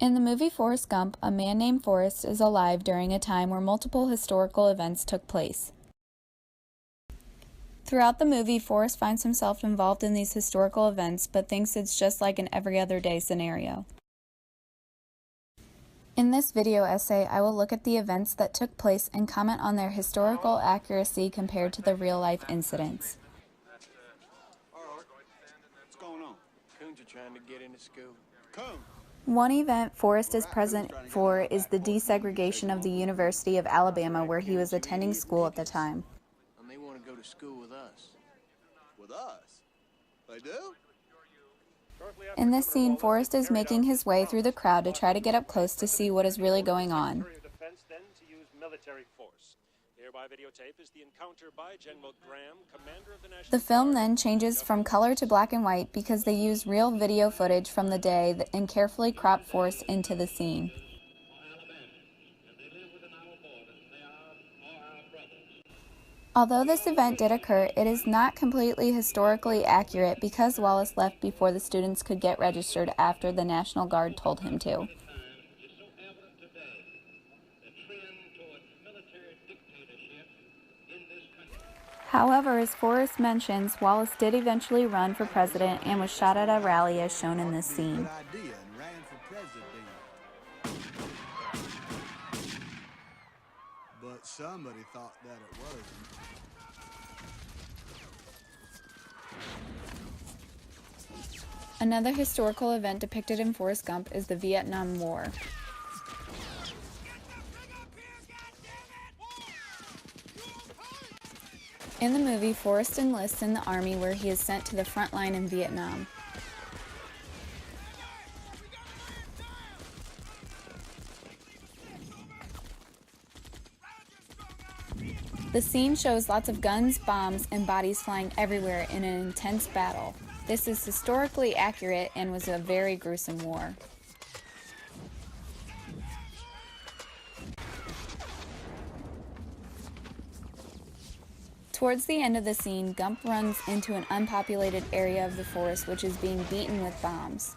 In the movie Forrest Gump, a man named Forrest is alive during a time where multiple historical events took place. Throughout the movie, Forrest finds himself involved in these historical events, but thinks it's just like an every other day scenario. In this video essay, I will look at the events that took place and comment on their historical accuracy compared to the real-life incidents. What's going on? Coons are trying to get into school. Coon! One event Forrest is present for is the desegregation of the University of Alabama, where he was attending school at the time. And they want to go to school with us. With us? They do? In this scene, Forrest is making his way through the crowd to try to get up close to see what is really going on. The film then changes from color to black and white because they use real video footage from the day and carefully crop Forrest into the scene. Although this event did occur, it is not completely historically accurate because Wallace left before the students could get registered after the National Guard told him to. However, as Forrest mentions, Wallace did eventually run for president and was shot at a rally as shown in this scene. But somebody thought that it wasn't. Another historical event depicted in Forrest Gump is the Vietnam War. In the movie, Forrest enlists in the Army where he is sent to the front line in Vietnam. The scene shows lots of guns, bombs, and bodies flying everywhere in an intense battle. This is historically accurate and was a very gruesome war. Towards the end of the scene, Gump runs into an unpopulated area of the forest which is being beaten with bombs.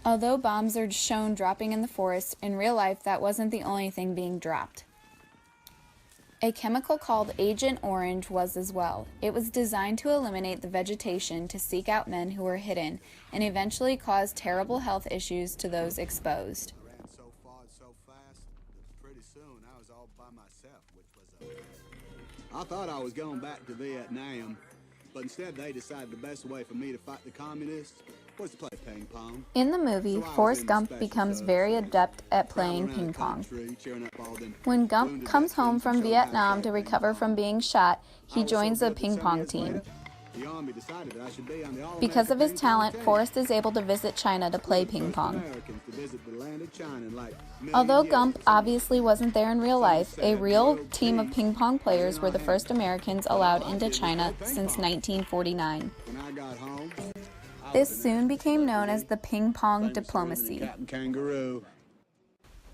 Although bombs are shown dropping in the forest, in real life that wasn't the only thing being dropped. A chemical called Agent Orange was as well. It was designed to eliminate the vegetation to seek out men who were hidden and eventually cause terrible health issues to those exposed. I ran so far and so fast that pretty soon I was all by myself, which was I thought I was going back to Vietnam, but instead they decided the best way for me to fight the communists was to play ping pong. In the movie, Forrest Gump becomes very adept at playing ping pong. When Gump comes home from Vietnam to recover from being shot, he joins a ping pong team. Because of his talent, Forrest is able to visit China to play ping pong. Although Gump obviously wasn't there in real life, a real team of ping pong players were the first Americans allowed into China since 1949. This soon became known as the ping pong diplomacy.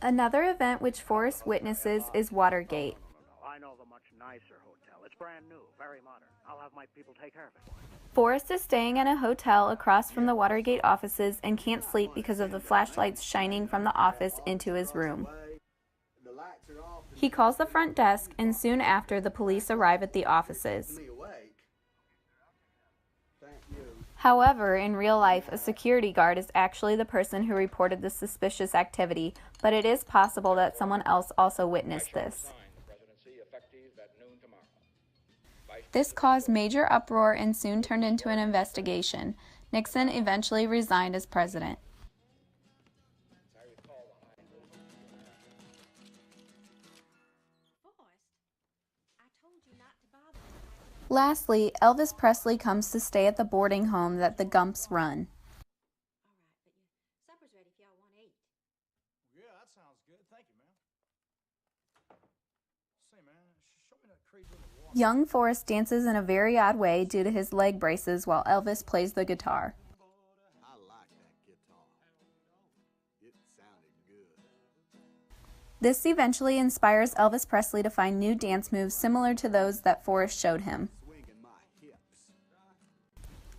Another event which Forrest witnesses is Watergate. I know the much nicer hotel. It's brand new, very modern. I'll have my people take care of it. Forrest is staying in a hotel across from the Watergate offices and can't sleep because of the flashlights shining from the office into his room. He calls the front desk, and soon after, the police arrive at the offices. However, in real life, a security guard is actually the person who reported the suspicious activity, but it is possible that someone else also witnessed this. This caused major uproar and soon turned into an investigation. Nixon eventually resigned as president. Lastly, Elvis Presley comes to stay at the boarding home that the Gumps run. Supper's ready if y'all want to eat. Yeah, that sounds good. Thank you, man. Say, man, show me that crazy little water. Young Forrest dances in a very odd way due to his leg braces while Elvis plays the guitar. I like that guitar. It sounded good. This eventually inspires Elvis Presley to find new dance moves similar to those that Forrest showed him.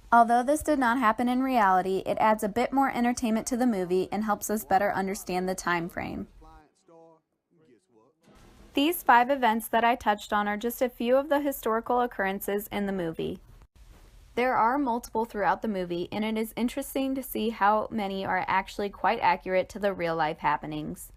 Although this did not happen in reality, it adds a bit more entertainment to the movie and helps us better understand the time frame. Appliance store. Guess what? These 5 events that I touched on are just a few of the historical occurrences in the movie. There are multiple throughout the movie, and it is interesting to see how many are actually quite accurate to the real-life happenings.